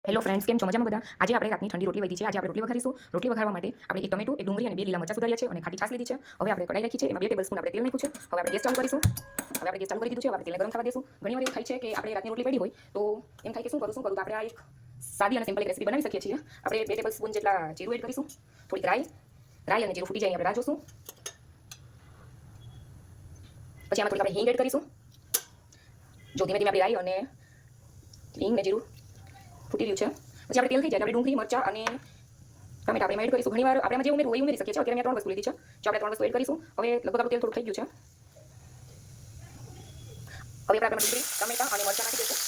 Hello friends, કેમ છો? મજામાં બધા? આજે આપણે રાતની ઠંડી રોટલી વધી છે. આજે આપણે રોટલી વઘારીશું. રોટલી વઘારવા માટે આપણે એક ટમેટું, એક ડુંગળી અને બે લીલા મરચાં સુધાર્યા છે અને ખાટી છાશ લીધી છે. હવે આપણે કઢાઈ રાખી છે, એમાં 2 ટેબલસ્પૂન આપણે તેલ નાખ્યું છે. હવે આપણે ગેસ ચાલુ કરીશું. હવે આપણે ગેસ ચાલુ કરી દીધું છે. હવે આપણે તેલને ગરમ થવા દઈશું. ઘણીવાર એવું થાય છે કે આપણે રાતની રોટલી પડી હોય તો એમ થાય કે શું કરું તો આપણે આ એક સાદી અને સિમ્પલ એક રેસીપી બનાવી શકીએ છીએ. આપણે 2 ટેબલસ્પૂન જેટલા જીરું એડ કરીશું. થોડીક રાઈ અને જીરું ફૂટી જાય આપણે રાહ જોશું. પછી આમાં થોડીક આપણે હિંગ એડ કરીશું. જો ધીમે ધીમે આપણી રાઈ અને હિંગ ને જીરું ફૂટી રહ્યું છે. પછી આપણે તેલ થઈ જાય આપણે ડુંગળી, મરચાં અને ટમેટા આપણે એડ કરીશું. ઘણીવાર આપણે જે ઉમેરવું હોય ઉમેરી શકીએ છીએ. અત્યારે મેં 3 વસ્તુ લીધી છે. જો આપણે 3 વસ્તુ એડ કરીશું. હવે લગભગ આપણું તેલ થોડું થઈ ગયું છે. હવે આપણે ડુંગળી, ટમેટા અને મરચાં નાખી દઈશું.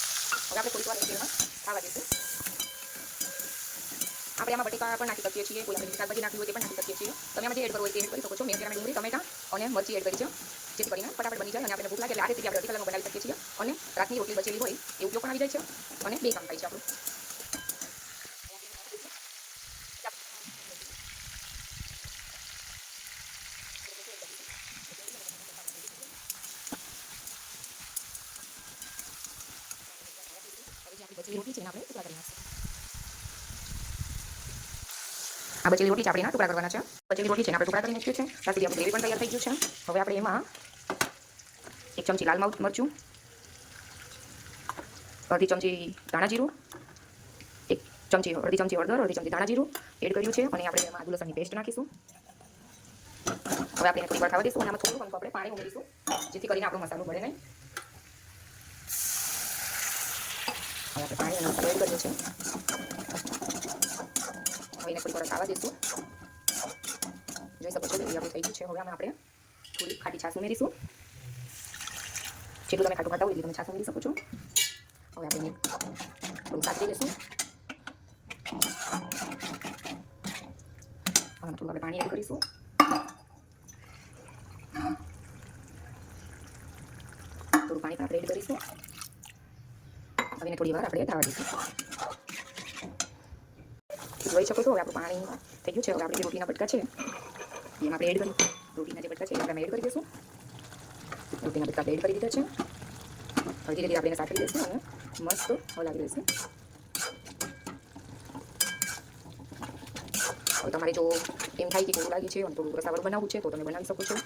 હવે આપણે થોડીક વાર તેલમાં ખાવા દઈશું. આપણે આમાં બટેકા પણ નાખી શકીએ છીએ. કોઈ આપણે શાકભાજી નાખવી હોય તે પણ નાખી શકીએ છીએ. તમે આમાં જે એડ કરવું હોય તે એડ કરી શકો છો. મેં અત્યારે ડુંગળી, ટમેટા અને મરચી એડ કરી છે, જેથી કરીને ફટાફટ બની જાય અને આપણે ભૂખ લાગે એટલે આ રીતે આપણે અડધી કલાકમાં બનાવી શકીએ છીએ. અને રાતની રોટલી બચેલી હોય એ ઉપયોગ પણ આવી જાય છે અને 2 કામ થાય છે આપણું. બચેલી રોટલી છે એને આપણે ટુકડા કરી નાખીશું. આ બચેલી રોટલી છે આપણે એના ટુકડા કરવાના છે. બચેલી રોટલી છે એને આપણે ટુકડા કરી નાખ્યું છે. ત્યાં સુધી આપણું ગ્રેવી પણ તૈયાર થઈ ગયું છે. હવે આપણે એમાં 1 ચમચી લાલ મરચું, અડધી ચમચી ધાણા જીરું, અડધી ચમચી હળદર, અડધી ચમચી ધાણા જીરું એડ કર્યું છે અને આપણે એમાં આદુ લસણની પેસ્ટ નાખીશું. હવે આપણે થોડી વાર ખાવા દઈશું અને આમાં થોડું આપણે પાણી ઉમેરીશું, જેથી કરીને આપણો મસાલો બળે નહીં. હવે આપણે પાણી અને મસાલો એડ કર્યો છે. હવે એને થોડી વાર ખાવા દઈશું. જોઈ શકો છો કે આપણું થઈ ગયું છે. હવે આમાં આપણે થોડી ખાટી છાશ ઉમેરીશું. જેટલું તમે ખાટું ખાતા હોય એટલી તમે છાશ ઉમેરી શકો છો. હવે આપણે થોડું સાતરી લઈશું. હવે થોડું આપણે પાણી એડ કરીશું. થોડું પાણી પણ આપણે એડ કરીશું. હવે એને થોડી વાર આપણે થવા દઈશું. જોઈ શકો છો હવે આપણું પાણી થઈ ગયું છે. હવે આપણે જે રોટીના બટકા છે એમાં આપણે એડ કરીશું. રોટીના જે બટકા છે એ આપણે એડ કરી દઈશું. રોટીના બટકા એડ કરી દીધા છે. હવે ધીરે ધીરે આપણે એને સાતરી દઈશું અને મસ્ત હલાવી દઈશું. હવે તમારે જો એમ થાય કે કોરું લાગે છે અને થોડું રસાવાળું બનાવવું છે તો તમે બનાવી શકો છો.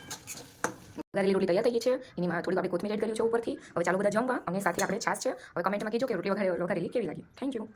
વઘારેલી રોટલી તૈયાર થઈ ગઈ છે. એની થોડીક આપણે કોથમીર એડ કર્યું છે ઉપરથી. હવે ચાલો બધા જમવા અને સાથે આપણે છાશ છે. હવે કમેન્ટમાં કહેજો કે રોટલી વઘારેલી કેવી લાગી. Thank you.